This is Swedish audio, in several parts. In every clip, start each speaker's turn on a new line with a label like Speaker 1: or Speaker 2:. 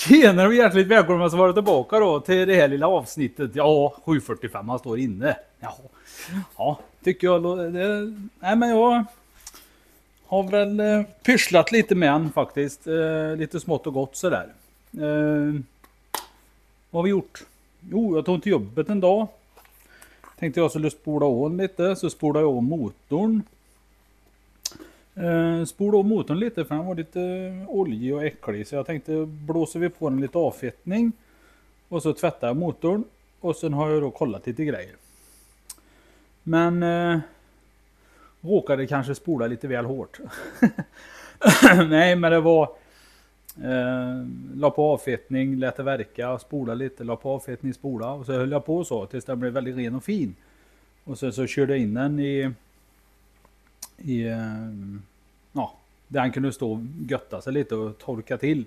Speaker 1: Tjenare och hjärtligt välkomna att vara tillbaka då till det här lilla avsnittet. Ja, 7:45 man står inne. Ja, tycker jag. Nej, men jag har väl pysslat lite med han faktiskt. Lite smått och gott sådär. Vad har vi gjort? Jo, jag tog till jobbet en dag. Tänkte jag skulle spola om lite, så spolade jag om motorn. Spolade om motorn lite för den var lite oljig och äcklig, så jag tänkte blåser vi på den lite avfettning och så tvättar jag motorn och sen har jag då kollat lite grejer. Men råkade kanske spola lite väl hårt. Nej, men det var la på avfettning, lät det verka, spola lite, la på avfettning, spola och så höll jag på så tills den blev väldigt ren och fin. Och sen så körde jag in den i där han kunde stå och götta sig lite och torka till.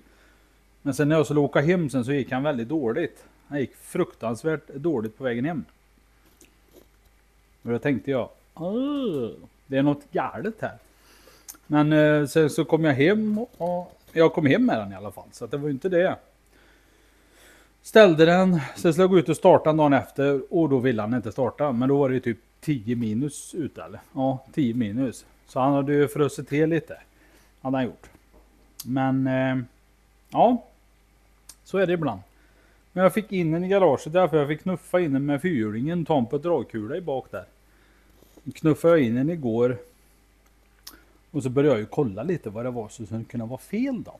Speaker 1: Men sen när jag skulle åka hem sen så gick han väldigt dåligt. Han gick fruktansvärt dåligt på vägen hem. Och då tänkte jag, det är något galet här. Men sen så kom jag hem och jag kom hem med den i alla fall. Så att det var ju inte det. Ställde den, sen skulle jag gå ut och starta dagen efter och då ville han inte starta. Men då var det typ 10 minus ute eller? Ja, 10 minus. Så han hade ju frusit till lite. Hade han gjort. Men ja, så är det ibland. Men jag fick in den i garaget därför jag fick knuffa in den med fyrhjulingen, ta på dragkula i bak där. Knuffade jag in den igår. Och så började jag ju kolla lite vad det var så det kunde vara fel då.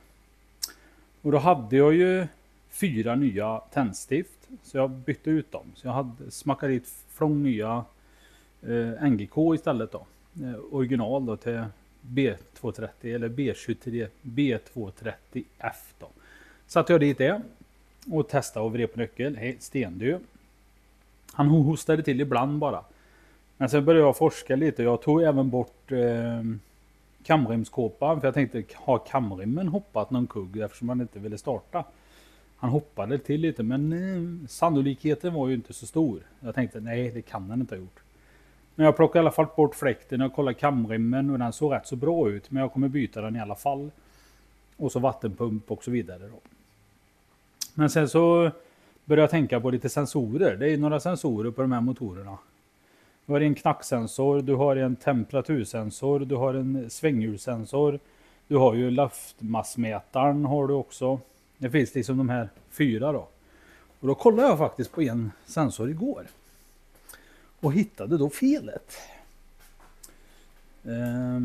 Speaker 1: Och då hade jag ju 4 nya tändstift. Så jag bytte ut dem. Så jag hade smackat dit från nya NGK istället då. Original då till B230 eller B23 B230F då. Satte jag dit det och testade och vred på nyckeln. Hej, stendö. Han hostade till ibland bara. Men sen började jag forska lite. Jag tog även bort kamrimskåpan för jag tänkte ha kamrimmen hoppat någon kugg eftersom han inte ville starta. Han hoppade till lite men sannolikheten var ju inte så stor. Jag tänkte nej, det kan han inte ha gjort. Men jag plockade i alla fall bort fläkten och kollade kamrimmen och den såg rätt så bra ut. Men jag kommer byta den i alla fall. Och så vattenpump och så vidare då. Men sen så började jag tänka på lite sensorer. Det är några sensorer på de här motorerna. Du har en knacksensor, du har en temperatursensor, du har en svänghjulssensor. Du har ju luftmassmätaren har du också. Det finns liksom de här 4 då. Och då kollade jag faktiskt på en sensor igår. Och hittade då felet.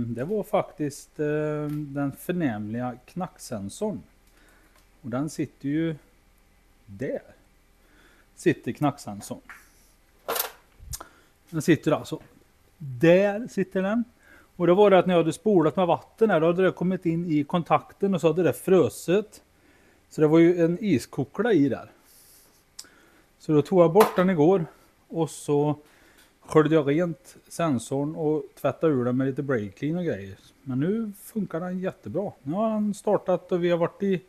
Speaker 1: Det var faktiskt den förnämliga knacksensorn. Och den sitter ju där. Sitter knacksensorn. Den sitter alltså. Där sitter den. Och det var det att när jag hade spolat med vatten här, då hade det kommit in i kontakten och så hade det fröset. Så det var ju en iskokla i där. Så då tog jag bort den igår. Och så sköljde jag rent sensorn och tvättade ur den med lite brake clean och grejer. Men nu funkar den jättebra. Nu har den startat och vi har varit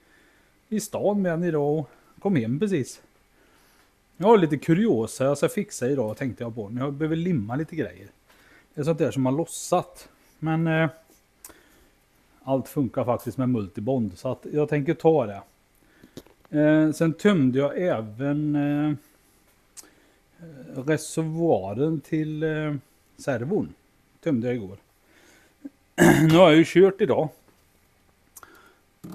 Speaker 1: i stan med den idag och kom hem precis. Jag har lite kuriosa jag ska fixa idag tänkte jag på. Jag behöver limma lite grejer. Det är sånt där som har lossat. Men allt funkar faktiskt med multibond så att jag tänker ta det. Sen tömde jag även reservoaren till servon. Tömde jag igår. Nu har jag ju kört idag.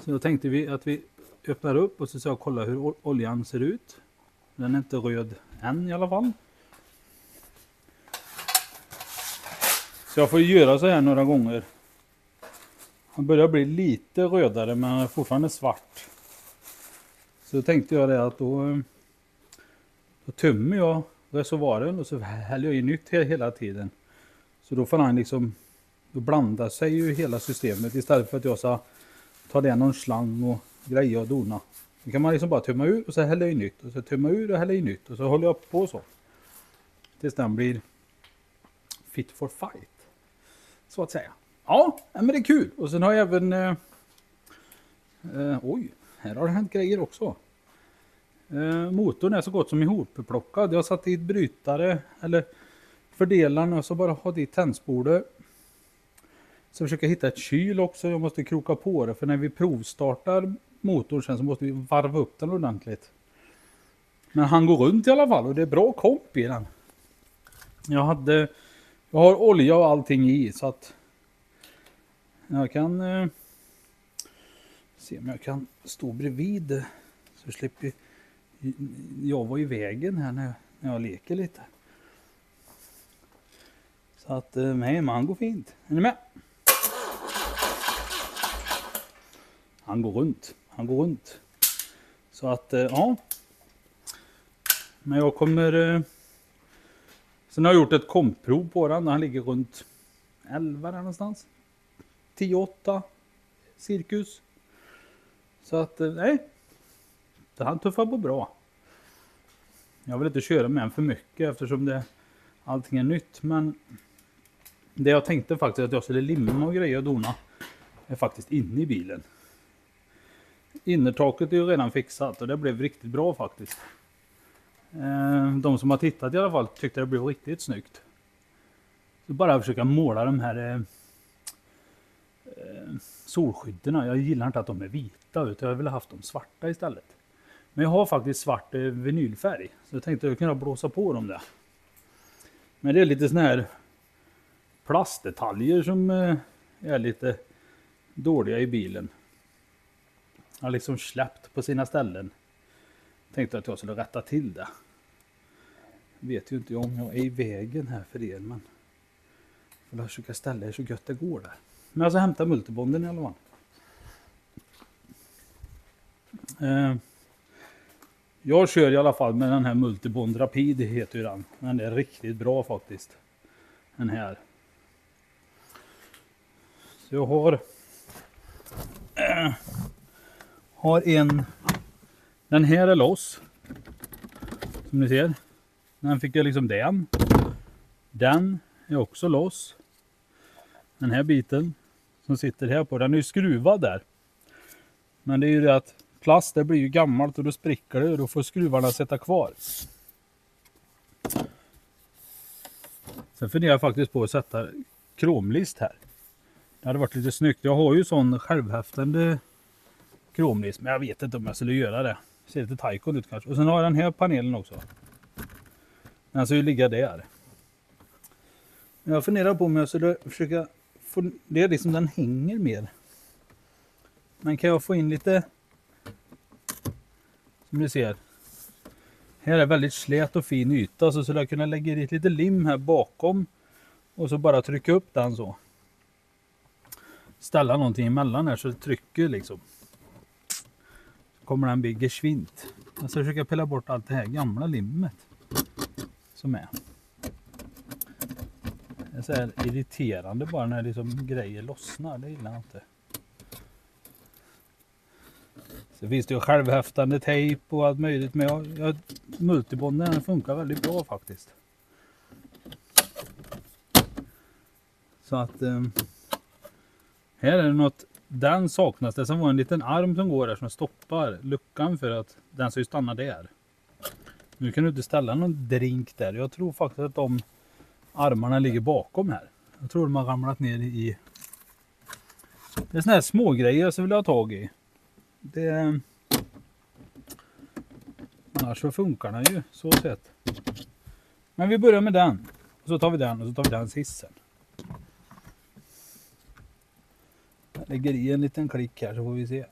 Speaker 1: Så då tänkte vi att vi öppnar upp och så ska jag kolla hur oljan ser ut. Den är inte röd än i alla fall. Så jag får göra så här några gånger. Den börjar bli lite rödare men är fortfarande svart. Så då tänkte jag det att då tömmer jag reservoaren och så häller jag i nytt hela tiden. Så då får han liksom, då blandar sig ju hela systemet istället för att jag ska ta det någon slang och greja och dona. Då kan man liksom bara tömma ur och så häller jag i nytt och så tömma ur och häller i nytt och så håller jag på så. Tills den blir fit for fight. Så att säga. Ja, men det är kul. Och sen har jag även oj, här har det hänt grejer också. Motorn är så gott som ihopplockad. Jag har satt dit brytare eller fördelaren och så bara ha dit tändspole. Så försöker jag hitta ett kyl också. Jag måste kroka på det för när vi provstartar motorn sen så måste vi varva upp den ordentligt. Men han går runt i alla fall och det är bra komp i den. Jag har olja och allting i så att jag kan se om jag kan stå bredvid så slipper jag vara i vägen här när jag leker lite. Så att nej, men han går fint. Är ni med? Han går runt. Så att ja. Men jag kommer sen har jag gjort ett kompprov på den. Han ligger runt 11 där någonstans. 10-8 cirkus. Så att nej. Det han tuffar på bra. Jag vill inte köra med den för mycket eftersom allting är nytt. Men det jag tänkte faktiskt att jag skulle limma och grejer och dona är faktiskt inne i bilen. Innertaket är ju redan fixat och det blev riktigt bra faktiskt. De som har tittat i alla fall tyckte det blev riktigt snyggt. Så bara försöka måla de här solskyddarna. Jag gillar inte att de är vita utan jag ville haft dem svarta istället. Men jag har faktiskt svart vinylfärg. Så jag tänkte att jag kunde blåsa på dem där. Men det är lite såna här plastdetaljer som är lite dåliga i bilen. Jag har liksom släppt på sina ställen. Tänkte att jag skulle rätta till det. Vet ju inte om jag är i vägen här för er. Men jag får försöka ställa er så gött det går där. Men jag ska hämta multibonden i alla fall. Jag kör i alla fall med den här Multibond Rapid heter ju den. Den är riktigt bra faktiskt. Den här. Så jag har en. Den här är loss. Som ni ser. Den fick jag liksom den. Den är också loss. Den här biten som sitter här på. Den är ju skruvad där. Men det är ju det att plast det blir ju gammalt och då spricker det och då får skruvarna sätta kvar. Sen funderar jag faktiskt på att sätta kromlist här. Det hade varit lite snyggt. Jag har ju sån självhäftande kromlist men jag vet inte om jag skulle göra det. Ser lite taikon ut kanske. Och sen har jag den här panelen också. Den ska ju ligga där. Jag funderar på om jag skulle försöka få det liksom den hänger mer. Men kan jag få in lite som ni ser. Här är väldigt slät och fin yta så skulle jag kunna lägga dit lite lim här bakom och så bara trycka upp den så. Ställa någonting emellan här så det trycker liksom. Så kommer den bli geschwint. Jag ska försöka pilla bort allt det här gamla limmet som är. Det är så här irriterande bara när liksom grejer lossnar. Det gillar jag inte. Så finns det ju självhäftande tejp och allt möjligt. Men multibonden funkar väldigt bra faktiskt. Så att här är det något. Den saknas det. Sen var en liten arm som går där som stoppar luckan för att den ska ju stanna där. Nu kan du inte ställa någon drink där. Jag tror faktiskt att de armarna ligger bakom här. Jag tror de har ramlat ner i. Det är såna här små grejer som vill jag ha tag i. Annars så funkar den ju så sett. Men vi börjar med den. Och så tar vi den och så tar vi den hissen. Jag lägger i en liten klick här så får vi se.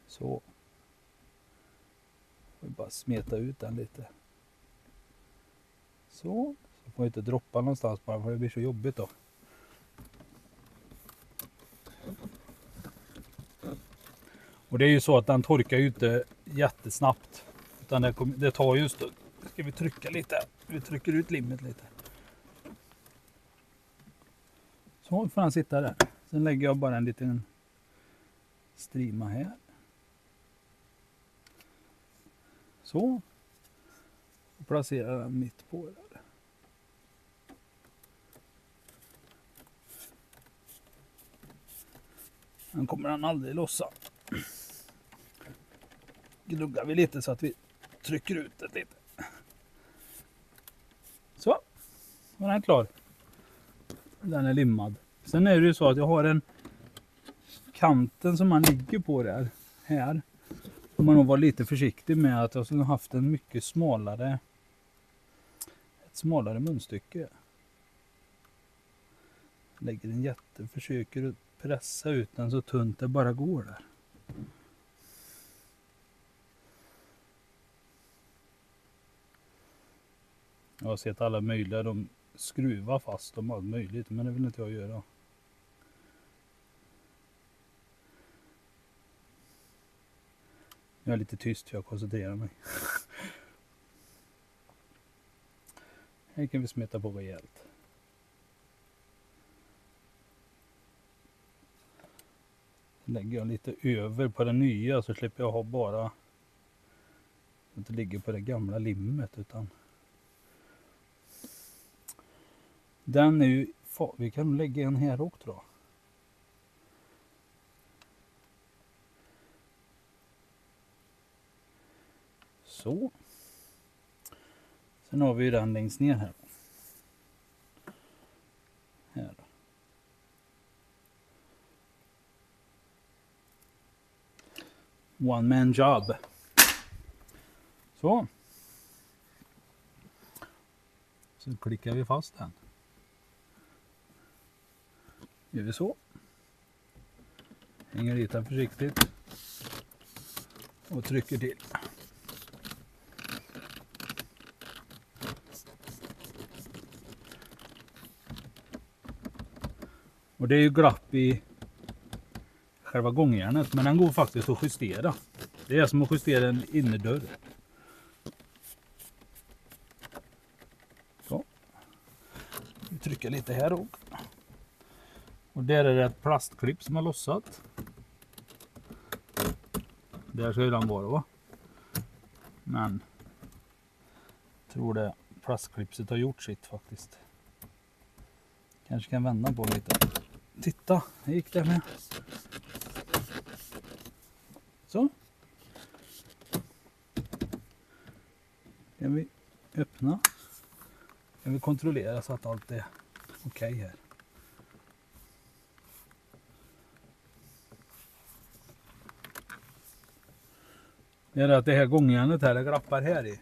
Speaker 1: Så. Får vi bara smeta ut den lite. Så får jag inte droppa någonstans bara för det blir så jobbigt då. Och det är ju så att den torkar ju inte jättesnabbt. Utan det tar just då. Ska vi trycka lite. Vi trycker ut limmet lite. Så får han sitta där. Sen lägger jag bara en liten strima här. Så. Och placerar den mitt på där. Den kommer den aldrig lossa. Gnuggar vi lite så att vi trycker ut det lite. var den klar. Den är limmad. Sen är det ju så att jag har en kanten som man ligger på där. Här. Och man nog var lite försiktig med att jag skulle haft en mycket smalare. Ett smalare munstycke. Lägger en jätte. Försöker pressa ut den så tunt det bara går där. Jag har sett alla möjliga, de skruvar fast dem allt möjligt, men det vill inte jag göra. Jag är lite tyst för jag koncentrerar mig. Här kan vi smeta på rejält. Lägger jag lite över på den nya så slipper jag ha bara inte ligger på det gamla limmet utan den är ju, vi kan lägga en här också då. Så. Sen har vi den längst ner här. Här. One man job. Så. Så klickar vi fast den. Gör vi så. Hänger dit den försiktigt. Och trycker till. Och det är ju glapp i själva gångjärnet, men den går faktiskt att justera. Det är som att justera en innerdörr. Så. Vi trycker lite här också. Och där är det ett plastklipp som har lossat. Där ska ju den vara va? Men jag tror det plastklipset har gjort sitt faktiskt. Kanske kan vända på lite. Titta, det gick det med. Så. Kan vi öppna. Kan vi kontrollera så att allt är okej här. Det är att det här gångjärnet här, det glappar här i.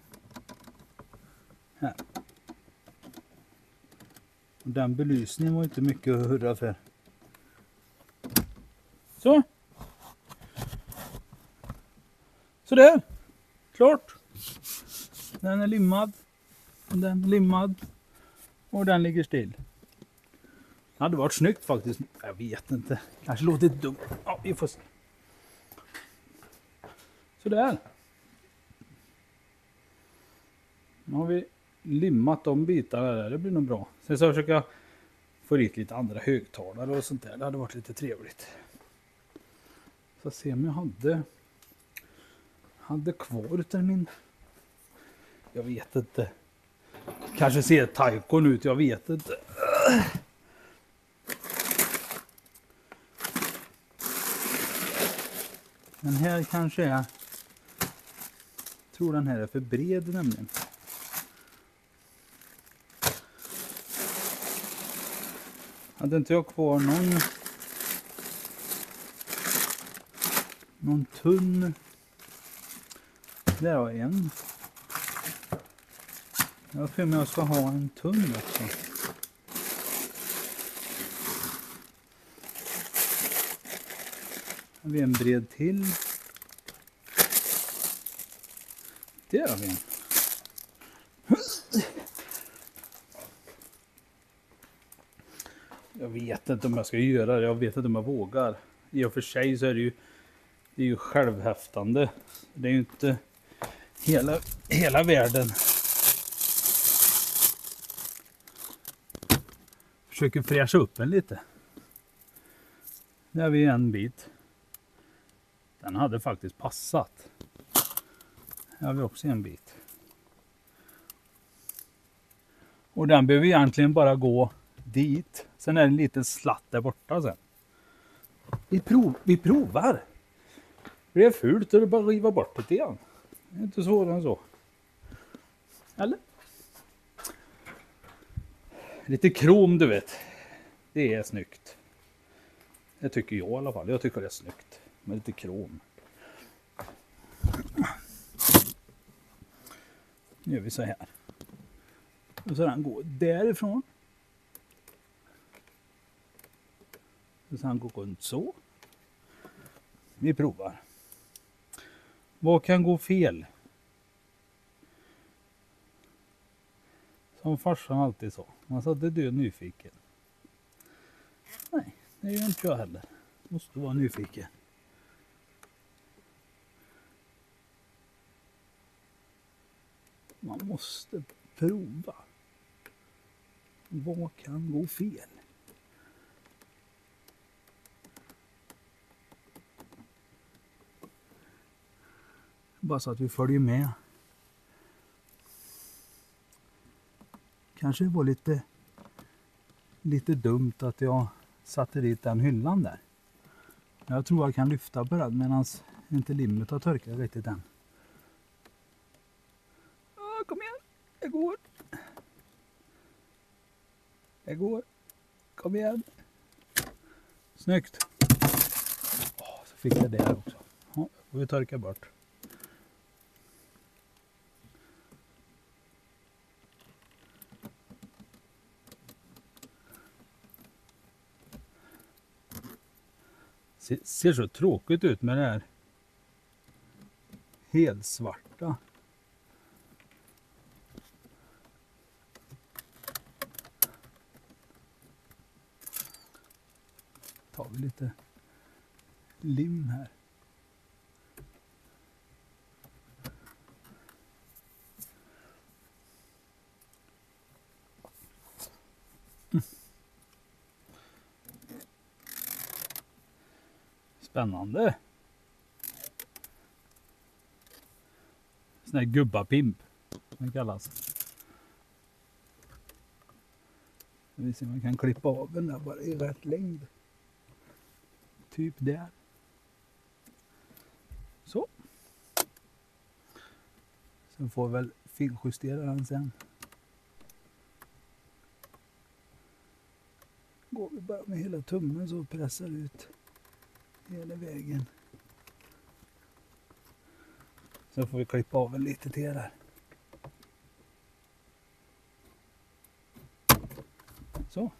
Speaker 1: Här. Och den belysningen var inte mycket att hurra för. Så. Så där. Klart. Den är limmad. Den är limmad. Och den ligger still. Det hade varit snyggt faktiskt. Jag vet inte. Kanske låter dumt. Ja, vi får se. Så där. Nu har vi limmat de bitarna där. Det blir nog bra. Sen så försöker jag få dit lite andra högtalare och sånt där. Det hade varit lite trevligt. Så se om jag hade kvar utan min. Jag vet inte. Kanske ser Taikon ut. Jag vet inte. Den här kanske är. Jag tror den här är för bred nämligen. Hade inte jag kvar någon tunn. Där har jag en. Jag tror jag ska ha en tunn också. Har vi en bred till. Där har vi en. Jag vet inte om jag ska göra det. Jag vet inte om jag vågar. I och för sig så är det är ju självhäftande. Det är ju inte hela världen. Försöker fräscha upp den lite. Där har vi en bit. Den hade faktiskt passat. Här har vi också en bit. Och den behöver egentligen bara gå dit. Sen är det en liten slatt där borta sen. Vi provar. Det är fult och det bara riva bort det igen. Det är inte svårare än så. Eller? Lite krom, du vet. Det är snyggt. Det tycker jag i alla fall. Jag tycker det är snyggt. Med lite krom. Nu gör vi så här. Och så den går därifrån. Och sen går runt så. Vi provar. Vad kan gå fel? Som farsan alltid sa. Man sa att du är nyfiken. Nej, det är inte jag heller. Måste vara nyfiken. Man måste prova. Vad kan gå fel? Bara så att vi följer med. Kanske var lite dumt att jag satte dit den hyllan där. Jag tror jag kan lyfta på den medan inte limmet har torkat riktigt än. Kom igen, det går. Det går. Kom igen. Snyggt. Så fick jag det här också. Ja, får vi torka bort. Ser så tråkigt ut med det här helt svarta. Tar vi lite lim här. Spännande. Sån här gubbapimp. Det kallas. Vi ser om man kan klippa av den där bara i rätt längd. Typ där. Så. Sen får vi väl finjustera den sen. Går vi bara med hela tummen så pressar ut hela vägen. Sen får vi klippa av en lite till där. Så.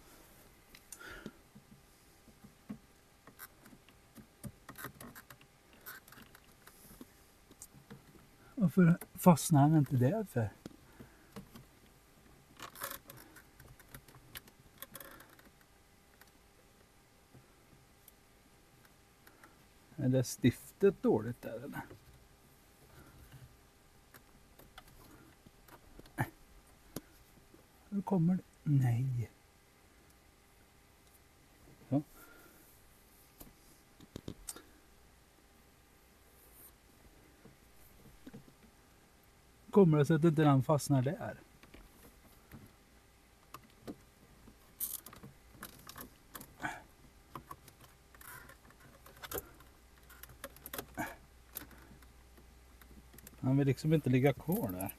Speaker 1: Varför fastnar den inte där för? Är det stiftet dåligt där eller? Nu kommer det. Nej. Så. Kommer det så att inte den fastnar där? Han vill liksom inte ligga kvar där.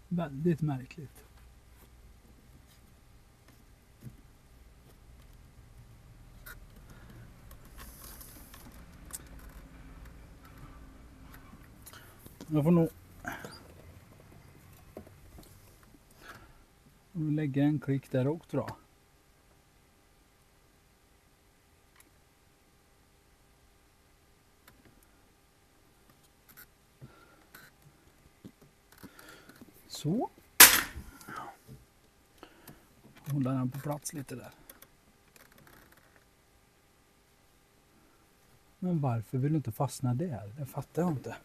Speaker 1: Väldigt märkligt. Jag får nog lägga en klick där också tror jag. Så. Hålla den på plats lite där. Men varför vill du inte fastna där? Det fattar jag inte.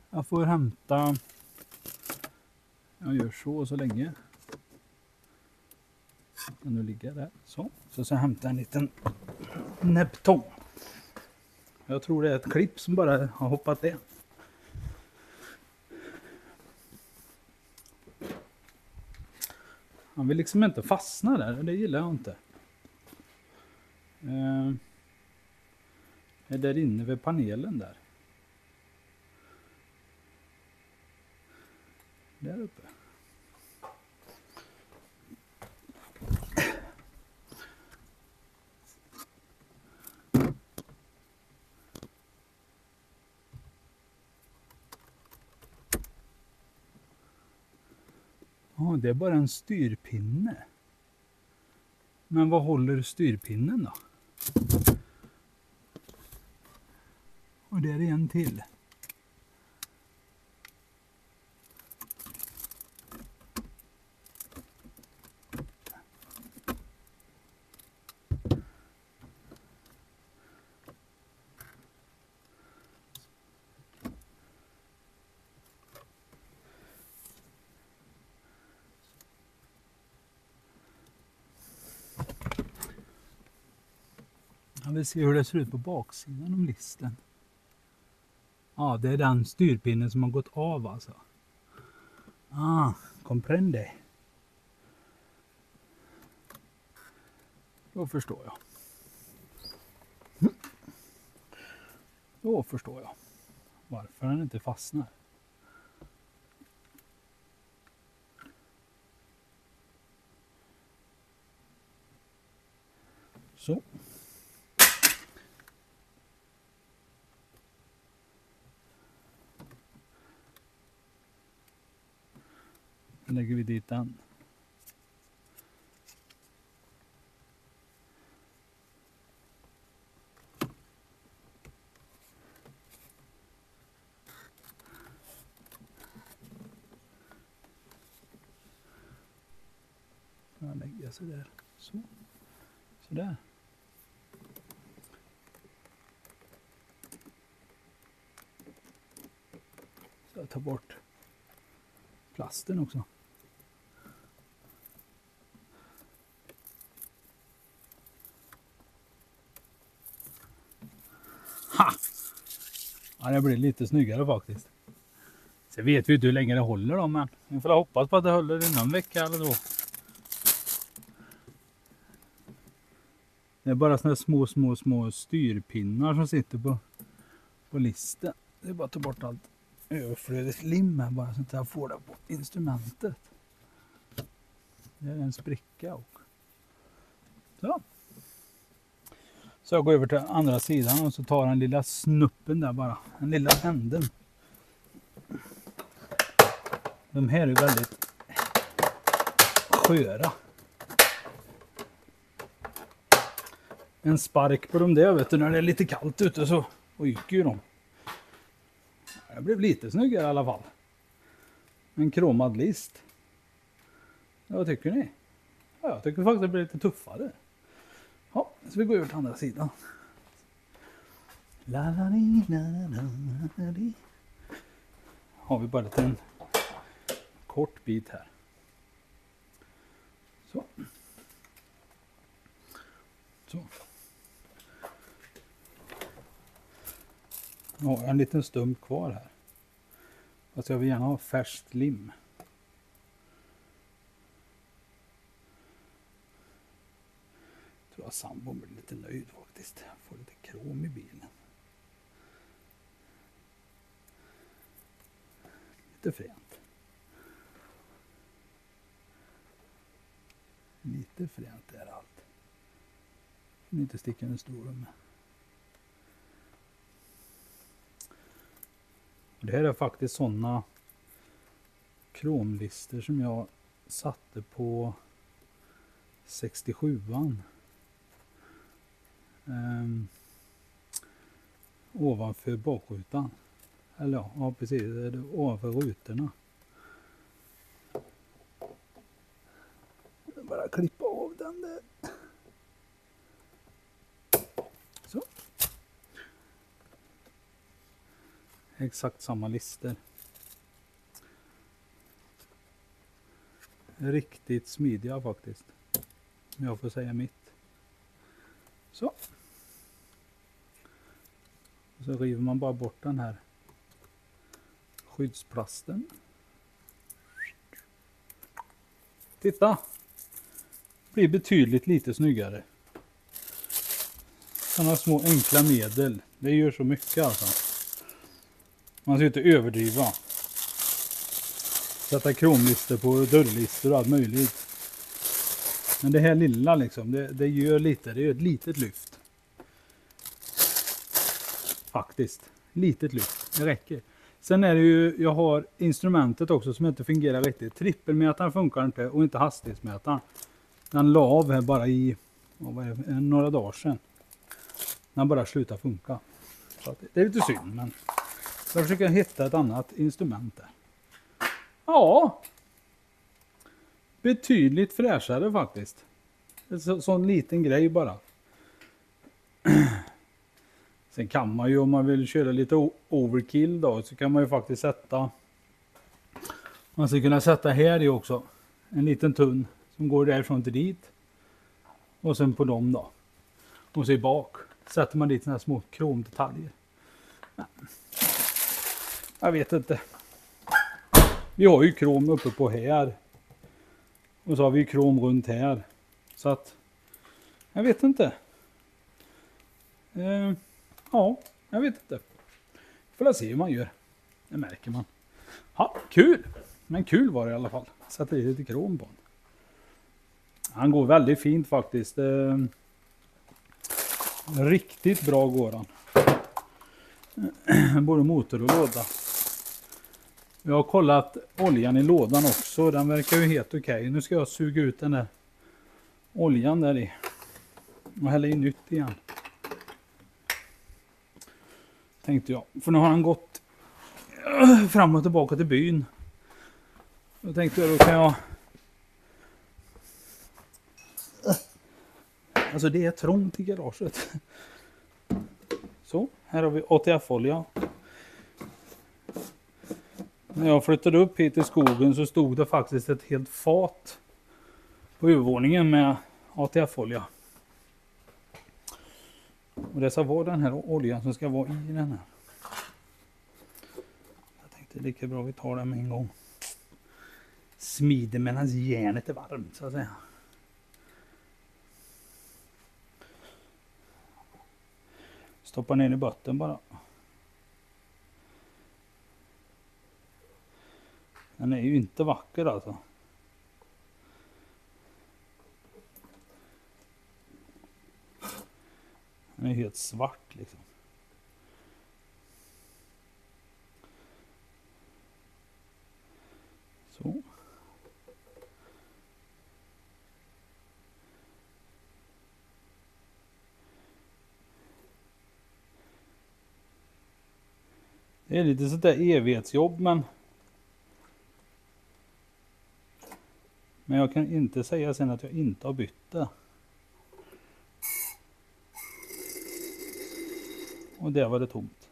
Speaker 1: Jag får hämta. Jag gör så länge. Och nu ligger där. Så jag hämta en liten näbbtång. Jag tror det är ett klipp som bara har hoppat det. Han vill liksom inte fastna där. Det gillar jag inte. Är där inne vid panelen där. Där uppe. Ja, det är bara en styrpinne. Men vad håller styrpinnen då? Och där är en till. Jag vill se hur det ser ut på baksidan om listen. Ja, det är den styrpinnen som har gått av alltså. Comprende. Då förstår jag. Då förstår jag varför den inte fastnar. Så. Då lägger vi dit den. Jag lägger så där. Så. Så där. Så jag tar bort plasten också. Ha! Ja, det blir lite snyggare faktiskt. Så vet vi inte hur länge det håller då, men vi får hoppas på att det håller i någon vecka eller så. Det är bara såna små styrpinnar som sitter på listen. Det är bara att ta bort allt överflödigt lim här bara så att jag får det på instrumentet. Det är en spricka och så. Så jag går över till andra sidan och så tar den lilla snuppen där bara. Den lilla änden. De här är väldigt sköra. En spark på dem där, vet du, när det är lite kallt ute så ryker ju de. Det blev lite snyggare i alla fall. En kromad list. Ja, vad tycker ni? Ja, jag tycker faktiskt det blir lite tuffare. Ja, så vi går över till andra sidan. Har vi bara en kort bit här. Så. Så. Ja, en liten stump kvar här. Alltså jag vill gärna ha färskt lim. Jag tror att sambon blir lite nöjd faktiskt. Får lite krom i bilen. Lite fränt. Lite fränt är allt. Inte sticka en stor med. Det här är faktiskt sådana kromlister som jag satte på 67an. Ovanför bakrutan. Eller ja, precis. Det är ovanför rutorna. Bara klippa av den där. Så. Exakt samma lister. Riktigt smidiga faktiskt. Om jag får säga mitt. Så. Och så river man bara bort den här skyddsplasten. Titta! Blir betydligt lite snyggare. Sådana små enkla medel. Det gör så mycket alltså. Man ska inte överdriva. Sätta kromlister på dörrlister och allt möjligt. Men det här lilla liksom, det gör lite. Det är ett litet lyft. Faktiskt. Litet lyft. Det räcker. Sen är det ju, jag har instrumentet också som inte fungerar riktigt. Trippelmätaren funkar inte och inte hastighetsmätaren. Den la av här bara i några dagar sedan. Den bara slutar funka. Så det är lite synd, men jag försöker hitta ett annat instrument där. Ja. Betydligt fräschare faktiskt. En sån liten grej bara. Sen kan man ju, om man vill köra lite overkill då, så kan man ju faktiskt sätta, man ska kunna sätta här i också en liten tunn som går därifrån till dit och sen på dem då, och så i bak sätter man dit såna här små kromdetaljer. Jag vet inte, vi har ju krom uppe på här och så har vi ju krom runt här, så att jag vet inte. Ja, jag vet inte. Får se hur man gör. Det märker man. Ja, kul. Men kul var det i alla fall. Sätter i lite krom på den. Han går väldigt fint faktiskt. Riktigt bra går han. Både motor och låda. Jag har kollat oljan i lådan också. Den verkar ju helt okej. Nu ska jag suga ut den där oljan där i. Och hälla i nytt igen. Tänkte jag. För nu har han gått fram och tillbaka till byn. Då tänkte jag, då kan jag... Alltså det är trångt i garaget. Så, här har vi ATF-olja. När jag flyttade upp hit i skogen så stod det faktiskt ett helt fat på övervåningen med ATF-olja. Och det ska vara den här oljan som ska vara i den här. Jag tänkte lika bra vi tar den med en gång. Smider medan järnet är varmt så att säga. Stoppa ner i botten bara. Den är ju inte vacker alltså. Den är helt svart liksom. Så. Det är lite sånt där evighetsjobb men jag kan inte säga sen att jag inte har bytt det. Och där var det tomt.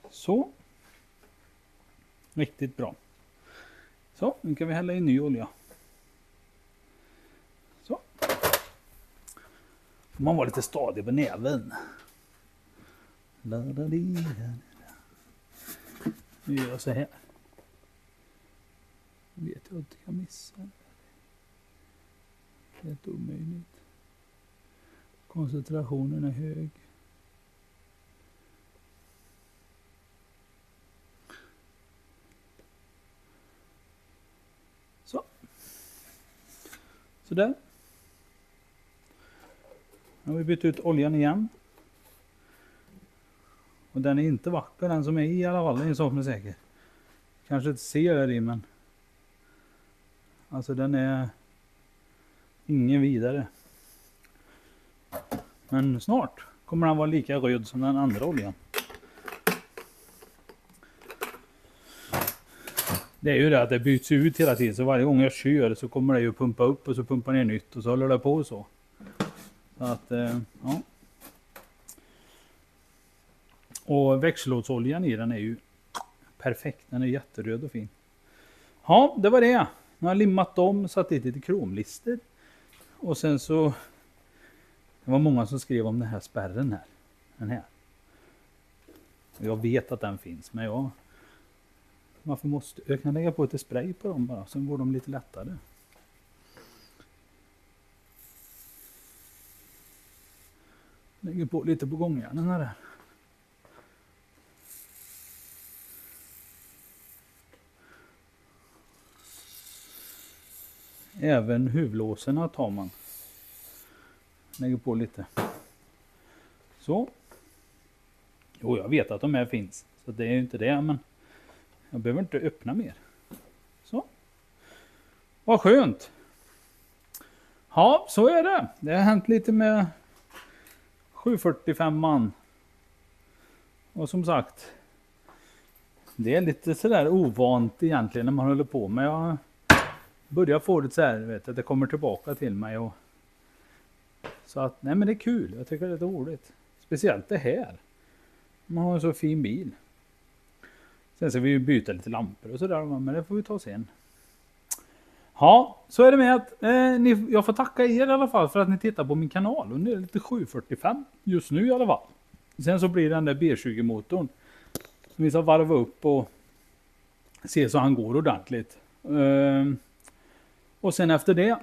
Speaker 1: Så. Riktigt bra. Så, nu kan vi hälla i ny olja. Så. Får man vara lite stadig på näven. Nu gör jag så här. Vet jag inte kan missa. Det är helt omöjligt. Koncentrationen är hög. Så. Så där. Nu har vi bytt ut oljan igen. Och den är inte vacker, den som är i alla fall, det är en sak som är säker. Kanske inte ser där i, men alltså den är ingen vidare. Men snart kommer den vara lika röd som den andra oljan. Det är ju det att det byts ut hela tiden, så varje gång jag kör så kommer det ju pumpa upp och så pumpar ner nytt och så håller det på så. Så att, ja. Och växellådsoljan i den är ju perfekt, den är jätteröd och fin. Ja, det var det. Nu har jag limmat dem, satt dit lite kromlister. Och sen så, det var många som skrev om den här spärren här. Den här. Jag vet att den finns, men varför måste jag kan lägga på lite spray på dem bara, så går de lite lättare. Lägger på lite på gångjärnen här. Även huvudlåserna tar man. Lägger på lite. Så. Jo, jag vet att de här finns. Så det är ju inte det, men jag behöver inte öppna mer. Så. Vad skönt. Ja, så är det. Det har hänt lite med 745-man. Och som sagt, det är lite sådär ovant egentligen när man håller på. Men jag börjar få det så här, vet, att det kommer tillbaka till mig. Och så att, nej men det är kul. Jag tycker det är roligt. Speciellt det här. Man har en så fin bil. Sen ska vi ju byta lite lampor och sådär, men det får vi ta sen. Ja, så är det med att jag får tacka er i alla fall för att ni tittar på min kanal. Och nu är det lite 745 just nu i alla fall. Sen så blir den där B20-motorn som vi ska varva upp och se så han går ordentligt. Och sen efter det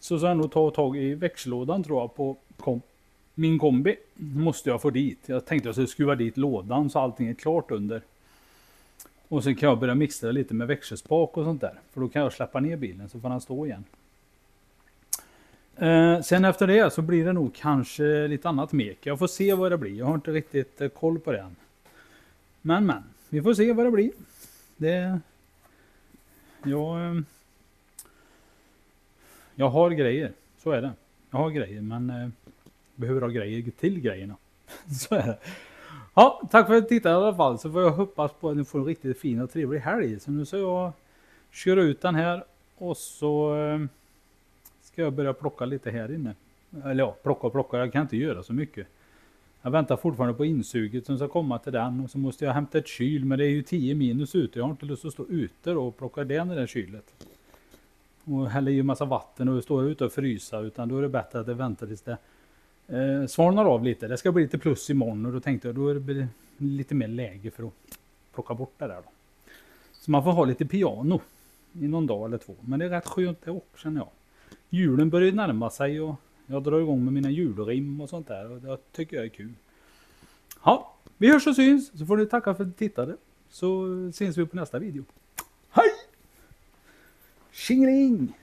Speaker 1: så ska jag nog ta tag i växellådan tror jag på min kombi. Måste jag få dit. Jag tänkte att jag skulle skruva dit lådan så allting är klart under. Och sen kan jag börja mixa lite med växelspak och sånt där. För då kan jag släppa ner bilen så får han stå igen. Sen efter det så blir det nog kanske lite annat mek. Jag får se vad det blir. Jag har inte riktigt koll på det än. Men. Vi får se vad det blir. Jag har grejer. Så är det. Jag har grejer men behöver ha grejer till grejerna. Så är det. Ja, tack för att du tittade i alla fall. Så får jag hoppas på att ni får en riktigt fin och trevlig helg. Så nu ska jag köra ut den här. Och så ska jag börja plocka lite här inne. Eller ja, plocka. Jag kan inte göra så mycket. Jag väntar fortfarande på insuget som ska komma till den. Och så måste jag hämta ett kyl. Men det är ju 10 minus ute. Jag har inte lust att stå ute och plocka den i det kylet. Och häller ju massa vatten och står ute och frysa. Utan då är det bättre att det väntar tills det svalnar av lite. Det ska bli lite plus imorgon. Och då tänkte jag då är det lite mer läge för att plocka bort det där då. Så man får ha lite piano i någon dag eller två. Men det är rätt skönt det också känner jag. Julen börjar närma sig och jag drar igång med mina julrim och sånt där. Och det tycker jag är kul. Ja, vi hörs och syns. Så får ni tacka för att ni tittade. Så syns vi på nästa video. Hej! Tjingeling!